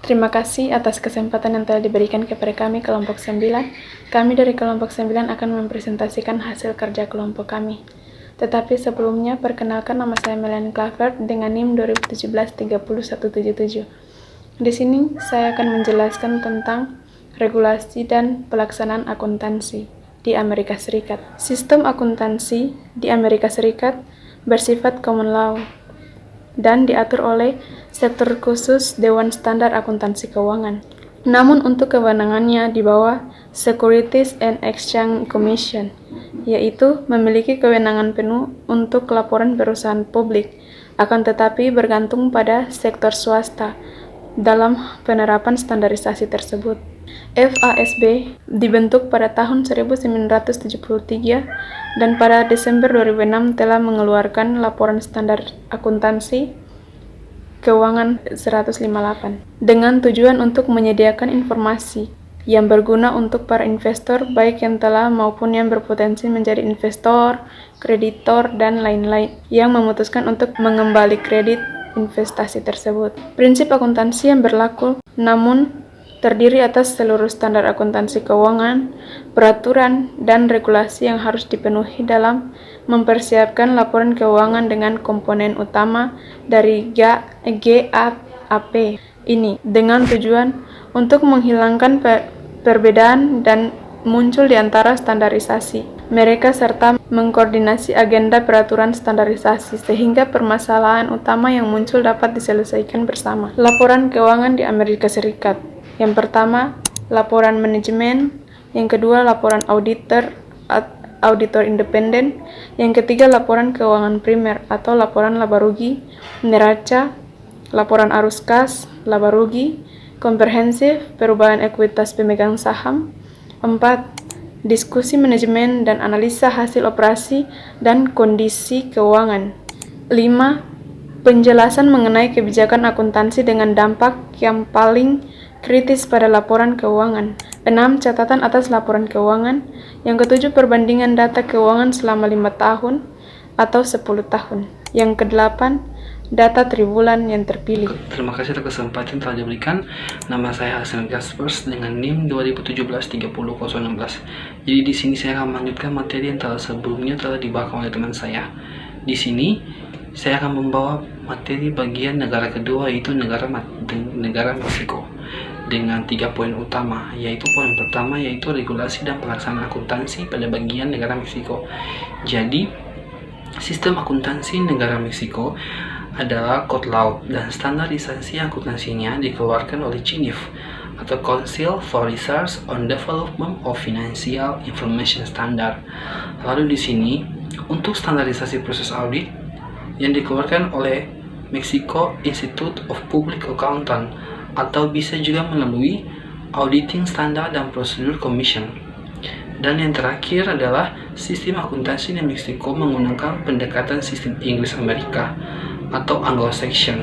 Terima kasih atas kesempatan yang telah diberikan kepada kami kelompok 9. Kami dari kelompok 9 akan mempresentasikan hasil kerja kelompok kami. Tetapi sebelumnya, perkenalkan nama saya Melanie Clavert dengan NIM 2017-30177. Di sini saya akan menjelaskan tentang regulasi dan pelaksanaan akuntansi di Amerika Serikat. Sistem akuntansi di Amerika Serikat bersifat common law dan diatur oleh sektor khusus Dewan Standar Akuntansi Keuangan. Namun untuk kewenangannya di bawah Securities and Exchange Commission, yaitu memiliki kewenangan penuh untuk laporan perusahaan publik, akan tetapi bergantung pada sektor swasta dalam penerapan standarisasi tersebut. FASB dibentuk pada tahun 1973 dan pada Desember 2006 telah mengeluarkan laporan standar akuntansi keuangan 158 dengan tujuan untuk menyediakan informasi yang berguna untuk para investor baik yang telah maupun yang berpotensi menjadi investor, kreditor, dan lain-lain yang memutuskan untuk mengembali kredit investasi tersebut. Prinsip akuntansi yang berlaku namun terdiri atas seluruh standar akuntansi keuangan, peraturan, dan regulasi yang harus dipenuhi dalam mempersiapkan laporan keuangan dengan komponen utama dari GAAP ini dengan tujuan untuk menghilangkan perbedaan dan muncul di antara standarisasi mereka serta mengkoordinasi agenda peraturan standarisasi sehingga permasalahan utama yang muncul dapat diselesaikan bersama. Laporan keuangan di Amerika Serikat. Yang pertama, laporan manajemen. Yang kedua, laporan auditor independen. Yang ketiga, laporan keuangan primer atau laporan laba rugi, neraca, laporan arus kas, laba rugi, komprehensif, perubahan ekuitas pemegang saham. 4. Diskusi manajemen dan analisa hasil operasi dan kondisi keuangan. 5. Penjelasan mengenai kebijakan akuntansi dengan dampak yang paling kritis pada laporan keuangan. 6. Catatan atas laporan keuangan. Yang ketujuh, perbandingan data keuangan selama 5 tahun atau 10 tahun. Yang kedelapan, data triwulan yang terpilih. Terima kasih atas kesempatan yang telah diberikan. Nama saya Hasan Gaspers dengan NIM 2017-30016. Jadi di sini saya akan melanjutkan materi yang sebelumnya telah dibahas oleh teman saya. Di sini saya akan membawa materi bagian negara kedua, yaitu negara Meksiko, dengan 3 poin utama, yaitu poin pertama yaitu regulasi dan pelaksanaan akuntansi pada bagian negara Meksiko. Jadi sistem akuntansi negara Meksiko adalah Code Law dan standarisasi akuntansinya dikeluarkan oleh CINIF atau Council for Research on Development of Financial Information Standard. Lalu di sini untuk standarisasi proses audit yang dikeluarkan oleh Mexico Institute of Public Accountant atau bisa juga melalui Auditing Standard dan Prosedur Commission. Dan yang terakhir adalah sistem akuntansi di Meksiko menggunakan pendekatan sistem Inggris Amerika atau Anglo-Saxon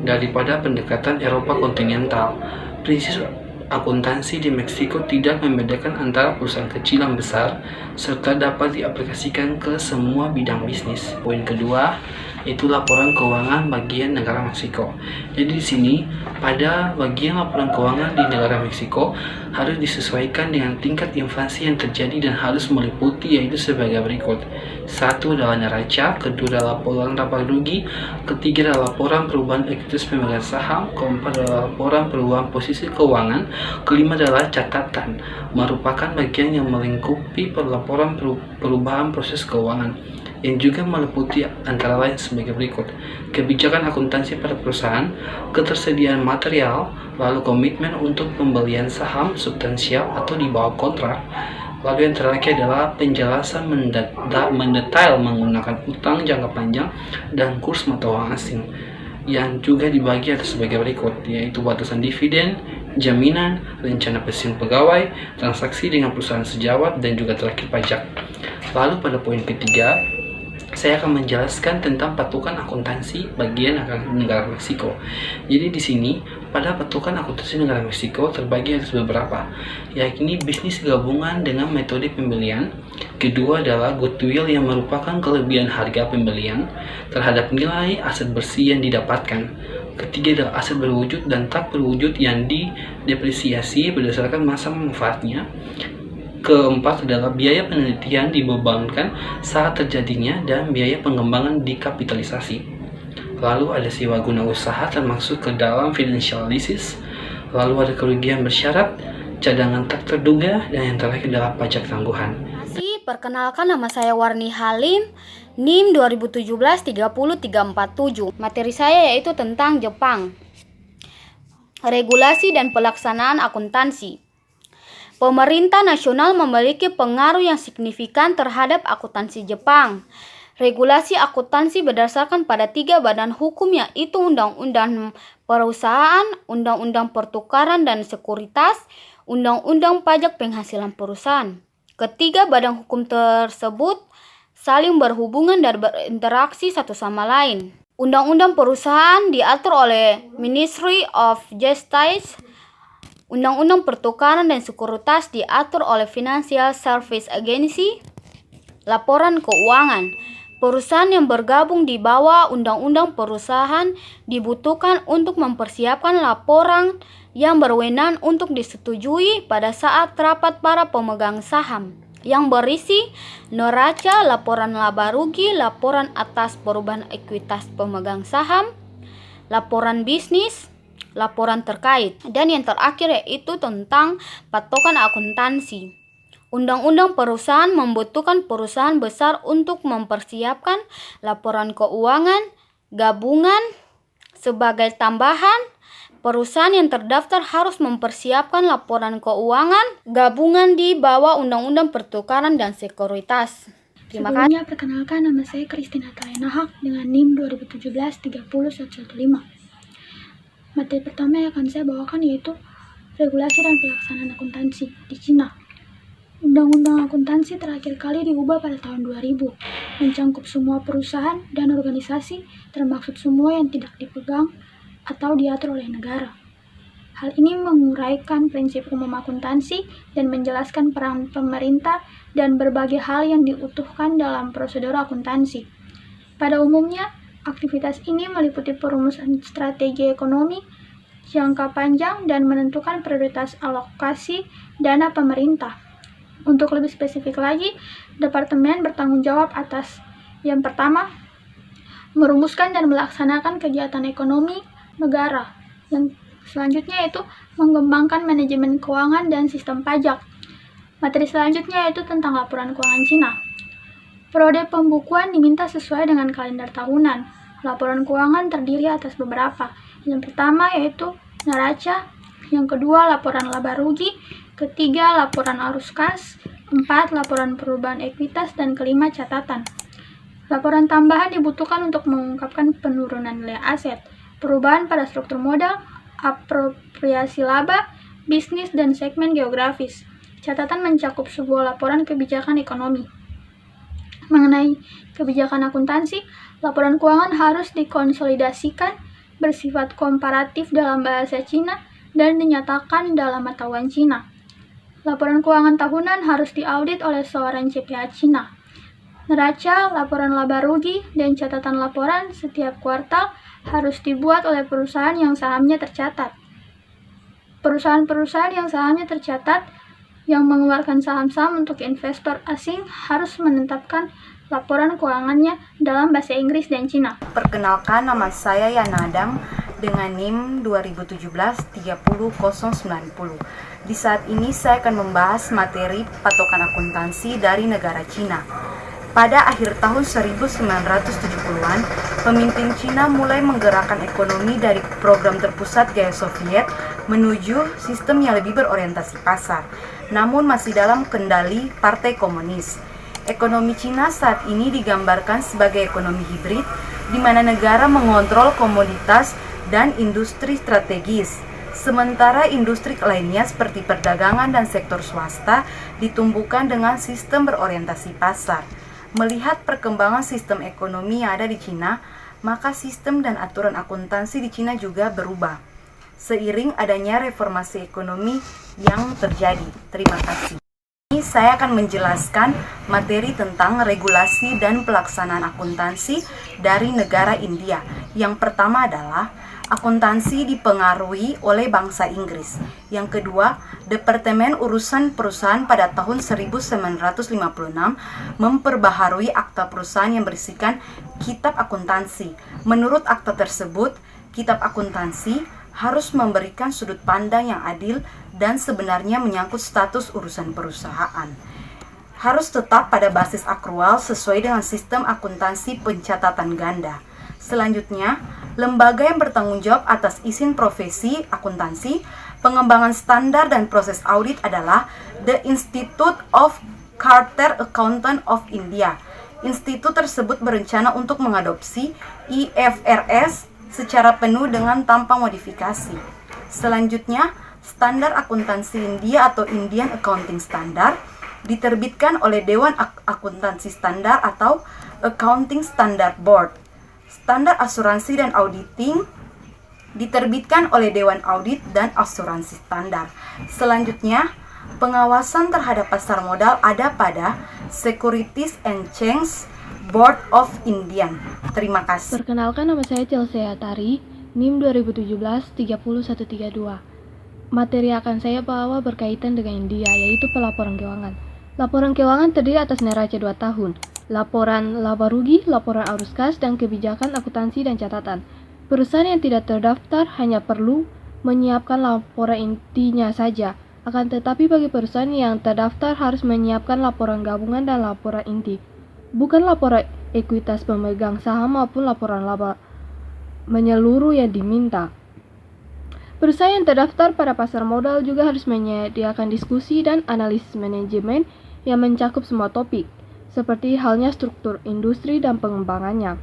daripada pendekatan Eropa kontinental. Prinsip akuntansi di Meksiko tidak membedakan antara perusahaan kecil dan besar serta dapat diaplikasikan ke semua bidang bisnis. Poin kedua yaitu laporan keuangan bagian negara Meksiko. Jadi di sini pada bagian laporan keuangan di negara Meksiko harus disesuaikan dengan tingkat inflasi yang terjadi dan harus meliputi yaitu sebagai berikut. 1 adalah neraca, kedua adalah laporan laba rugi, ketiga adalah laporan perubahan ekuitas pemegang saham, keempat adalah laporan perubahan posisi keuangan, kelima adalah catatan, merupakan bagian yang melingkupi laporan perubahan proses keuangan yang juga meliputi antara lain sebagai berikut: kebijakan akuntansi pada perusahaan, ketersediaan material, lalu komitmen untuk pembelian saham substansial atau di bawah kontrak, lalu yang terakhir adalah penjelasan mendetail menggunakan utang jangka panjang dan kurs mata uang asing yang juga dibagi atas sebagai berikut, yaitu batasan dividen, jaminan, rencana pensiun pegawai, transaksi dengan perusahaan sejawat, dan juga terakhir pajak. Lalu pada poin ketiga, saya akan menjelaskan tentang patokan akuntansi bagian negara Meksiko. Jadi di sini pada patokan akuntansi negara Meksiko terbagi atas beberapa, yakni bisnis gabungan dengan metode pembelian. Kedua adalah goodwill yang merupakan kelebihan harga pembelian terhadap nilai aset bersih yang didapatkan. Ketiga adalah aset berwujud dan tak berwujud yang didepresiasi berdasarkan masa manfaatnya. Keempat adalah biaya penelitian dibebankan saat terjadinya dan biaya pengembangan dikapitalisasi. Lalu ada sewa guna usaha termasuk ke dalam financial leases. Lalu ada kerugian bersyarat, cadangan tak terduga, dan yang terakhir adalah pajak tangguhan. Perkenalkan, nama saya Warni Halim, NIM 2017-30347. Materi saya yaitu tentang Jepang. Regulasi dan pelaksanaan akuntansi. Pemerintah nasional memiliki pengaruh yang signifikan terhadap akuntansi Jepang. Regulasi akuntansi berdasarkan pada 3 badan hukum, yaitu Undang-Undang Perusahaan, Undang-Undang Pertukaran dan Sekuritas, Undang-Undang Pajak Penghasilan Perusahaan. Ketiga badan hukum tersebut saling berhubungan dan berinteraksi satu sama lain. Undang-Undang Perusahaan diatur oleh Ministry of Justice. Undang-Undang Pertukaran dan Sekuritas diatur oleh Financial Service Agency. Laporan keuangan. Perusahaan yang bergabung di bawah Undang-Undang Perusahaan dibutuhkan untuk mempersiapkan laporan yang berwenang untuk disetujui pada saat rapat para pemegang saham, yang berisi neraca, laporan laba rugi, laporan atas perubahan ekuitas pemegang saham, laporan bisnis, laporan terkait, dan yang terakhir yaitu tentang patokan akuntansi. Undang-Undang Perusahaan membutuhkan perusahaan besar untuk mempersiapkan laporan keuangan gabungan. Sebagai tambahan, perusahaan yang terdaftar harus mempersiapkan laporan keuangan gabungan di bawah Undang-Undang Pertukaran dan Sekuritas. Terima kasih. Sebelumnya, perkenalkan, nama saya Christina Talenahak dengan NIM 2017-30115. Materi pertama yang akan saya bawakan yaitu regulasi dan pelaksanaan akuntansi di Cina. Undang-Undang Akuntansi terakhir kali diubah pada tahun 2000, mencangkup semua perusahaan dan organisasi, termaksud semua yang tidak dipegang atau diatur oleh negara. Hal ini menguraikan prinsip umum akuntansi dan menjelaskan peran pemerintah dan berbagai hal yang diutuhkan dalam prosedur akuntansi. Pada umumnya, aktivitas ini meliputi perumusan strategi ekonomi jangka panjang dan menentukan prioritas alokasi dana pemerintah. Untuk lebih spesifik lagi, Departemen bertanggung jawab atas yang pertama, merumuskan dan melaksanakan kegiatan ekonomi negara. Yang selanjutnya yaitu mengembangkan manajemen keuangan dan sistem pajak. Materi selanjutnya yaitu tentang laporan keuangan Cina. Periode pembukuan diminta sesuai dengan kalender tahunan. Laporan keuangan terdiri atas beberapa. Yang pertama yaitu neraca, yang kedua laporan laba rugi, ketiga laporan arus kas, 4 laporan perubahan ekuitas, dan kelima catatan. Laporan tambahan dibutuhkan untuk mengungkapkan penurunan nilai aset, perubahan pada struktur modal, apropriasi laba, bisnis, dan segmen geografis. Catatan mencakup sebuah laporan kebijakan ekonomi. Mengenai kebijakan akuntansi, laporan keuangan harus dikonsolidasikan, bersifat komparatif dalam bahasa Cina, dan dinyatakan dalam mata uang Cina. Laporan keuangan tahunan harus diaudit oleh seorang CPA Cina. Neraca, laporan laba rugi, dan catatan laporan setiap kuartal harus dibuat oleh perusahaan yang sahamnya tercatat. Perusahaan-perusahaan yang sahamnya tercatat yang mengeluarkan saham-saham untuk investor asing harus menetapkan laporan keuangannya dalam bahasa Inggris dan Cina. Perkenalkan, nama saya Yana Adam dengan NIM 2017-30090. Di saat ini saya akan membahas materi patokan akuntansi dari negara Cina. Pada akhir tahun 1970-an, pemimpin Cina mulai menggerakkan ekonomi dari program terpusat gaya Soviet menuju sistem yang lebih berorientasi pasar, namun masih dalam kendali Partai Komunis. Ekonomi Cina saat ini digambarkan sebagai ekonomi hibrid, di mana negara mengontrol komoditas dan industri strategis, sementara industri lainnya seperti perdagangan dan sektor swasta ditumbuhkan dengan sistem berorientasi pasar. Melihat perkembangan sistem ekonomi yang ada di Cina, maka sistem dan aturan akuntansi di Cina juga berubah seiring adanya reformasi ekonomi yang terjadi. Terima kasih. Ini saya akan menjelaskan materi tentang regulasi dan pelaksanaan akuntansi dari negara India. Yang pertama adalah Akuntansi dipengaruhi oleh bangsa Inggris. Yang kedua, Departemen Urusan Perusahaan pada tahun 1956 memperbaharui akta perusahaan yang berisikan kitab akuntansi. Menurut akta tersebut, kitab akuntansi harus memberikan sudut pandang yang adil dan sebenarnya menyangkut status urusan perusahaan. Harus tetap pada basis akrual sesuai dengan sistem akuntansi pencatatan ganda. Selanjutnya, lembaga yang bertanggung jawab atas izin profesi akuntansi, pengembangan standar dan proses audit adalah The Institute of Chartered Accountants of India. Institut tersebut berencana untuk mengadopsi IFRS secara penuh dengan tanpa modifikasi. Selanjutnya, standar akuntansi India atau Indian Accounting Standard diterbitkan oleh Dewan Akuntansi Standar atau Accounting Standard Board. Standar asuransi dan auditing diterbitkan oleh Dewan Audit dan Asuransi Standar. Selanjutnya, pengawasan terhadap pasar modal ada pada Securities and Exchange Board of India. Terima kasih. Perkenalkan, nama saya Chelsea Atari, NIM 2017-30132. Materi akan saya bawa berkaitan dengan India, yaitu pelaporan keuangan. Laporan keuangan terdiri atas neraca 2 tahun, laporan laba rugi, laporan arus kas, dan kebijakan akuntansi dan catatan. Perusahaan yang tidak terdaftar hanya perlu menyiapkan laporan intinya saja, akan tetapi bagi perusahaan yang terdaftar harus menyiapkan laporan gabungan dan laporan inti, bukan laporan ekuitas pemegang saham maupun laporan laba menyeluruh yang diminta. Perusahaan yang terdaftar pada pasar modal juga harus menyediakan diskusi dan analisis manajemen yang mencakup semua topik, seperti halnya struktur industri dan pengembangannya,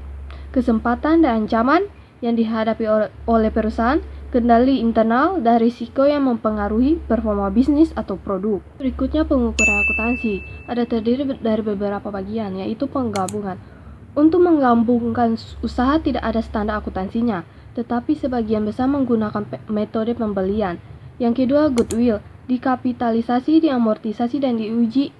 kesempatan dan ancaman yang dihadapi oleh perusahaan, kendali internal, dan risiko yang mempengaruhi performa bisnis atau produk. Berikutnya pengukuran akuntansi, ada terdiri dari beberapa bagian, yaitu penggabungan. Untuk menggabungkan usaha tidak ada standar akuntansinya, tetapi sebagian besar menggunakan metode pembelian. Yang kedua, goodwill, dikapitalisasi, diamortisasi, dan diuji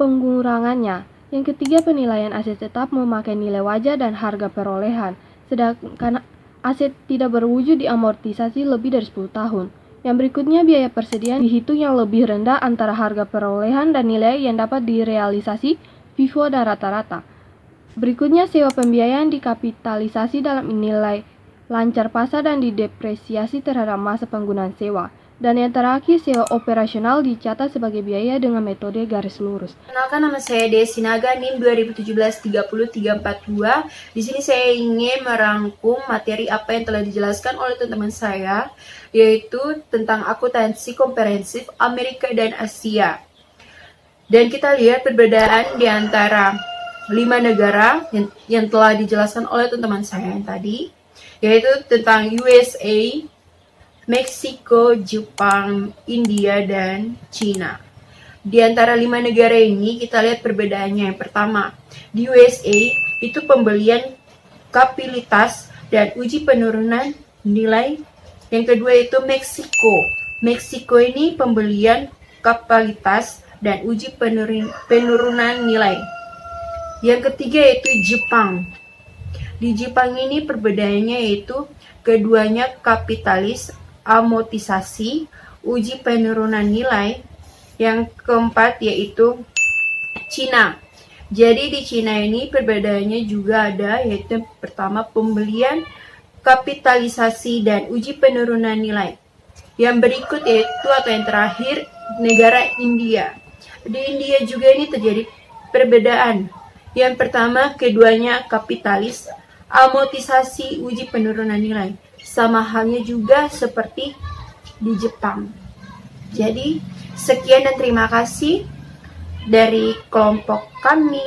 pengurangannya. Yang ketiga, penilaian aset tetap memakai nilai wajar dan harga perolehan, sedangkan aset tidak berwujud diamortisasi lebih dari 10 tahun. Yang berikutnya, biaya persediaan dihitung yang lebih rendah antara harga perolehan dan nilai yang dapat direalisasi FIFO dan rata-rata. Berikutnya, sewa pembiayaan dikapitalisasi dalam nilai lancar pasar dan didepresiasi terhadap masa penggunaan sewa. Dan yang terakhir, sewa operasional dicatat sebagai biaya dengan metode garis lurus. Kenalkan, nama saya Desi Naga, NIM 2017-30342. Di sini saya ingin merangkum materi apa yang telah dijelaskan oleh teman-teman saya, yaitu tentang akuntansi komprehensif Amerika dan Asia. Dan kita lihat perbedaan di antara 5 negara yang telah dijelaskan oleh teman-teman saya yang tadi, yaitu tentang USA, Meksiko, Jepang, India, dan Cina. Di antara 5 negara ini kita lihat perbedaannya. Yang pertama, di USA itu pembelian kapitalitas dan uji penurunan nilai. Yang kedua itu Meksiko. Meksiko ini pembelian kapitalitas dan uji penurunan nilai. Yang ketiga itu Jepang. Di Jepang ini perbedaannya yaitu keduanya kapitalis, amortisasi, uji penurunan nilai. Yang keempat yaitu Cina. Jadi di Cina ini perbedaannya juga ada, yaitu pertama pembelian, kapitalisasi, dan uji penurunan nilai. Yang berikut yaitu atau yang terakhir negara India. Di India juga ini terjadi perbedaan. Yang pertama keduanya kapitalis, amortisasi, uji penurunan nilai. Sama halnya juga seperti di Jepang. Jadi, sekian dan terima kasih dari kelompok kami.